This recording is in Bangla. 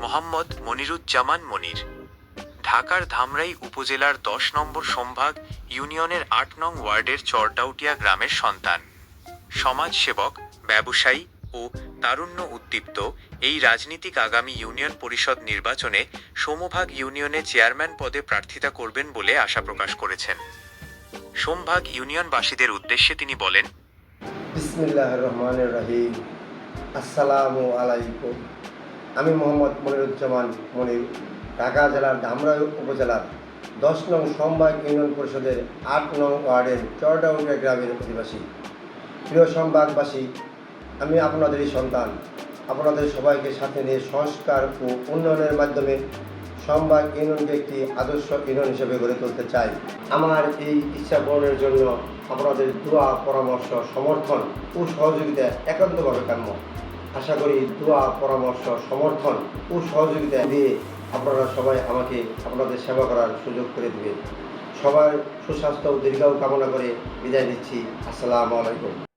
মোহাম্মদ মনিরুজ্জামান মনির। ঢাকার ধামরাই উপজেলার ১০ নম্বর সম্ভাগ ইউনিয়নের ৮ নং ওয়ার্ডের চরটাউটিয়া গ্রামের সন্তান। সমাজসেবক, ব্যবসায়ী ও তারুণ্য উদ্দীপ্ত এই রাজনীতিক আগামী ইউনিয়ন পরিষদ নির্বাচনে সমভাগ ইউনিয়নে চেয়ারম্যান পদে প্রার্থিতা করবেন বলে আশা প্রকাশ করেছেন। সমভাগ ইউনিয়নবাসীদের উদ্দেশ্যে তিনি বলেন, বিসমিল্লাহির রহমানির রহিম। আসসালামু আলাইকুম। আমি মোহাম্মদ মনিরুজ্জামান মনির, ঢাকা জেলার ধামরাই উপজেলার ১০ নং সমভাগ ইউনিয়ন পরিষদের ৮ নং ওয়ার্ডের চরটাউটিয়া গ্রামের অধিবাসী। প্রিয় সম্ভাগবাসী, আমি আপনাদেরই সন্তান। আপনাদের সবাইকে সাথে নিয়ে সংস্কার ও উন্নয়নের মাধ্যমে সমভাগ ইউনিয়নকে একটি আদর্শ ইউনিয়ন হিসেবে গড়ে তুলতে চাই। আমার এই ইচ্ছা পূরণের জন্য আপনাদের দোয়া, পরামর্শ, সমর্থন ও সহযোগিতা একান্তভাবে কাম্য। আশা করি দোয়া, পরামর্শ, সমর্থন ও সহযোগিতা দিয়ে আপনারা সবাই আমাকে আপনাদের সেবা করার সুযোগ করে দেবেন। সবার সুস্বাস্থ্য ও দীর্ঘায়ু কামনা করে বিদায় নিচ্ছি। আসসালামু আলাইকুম।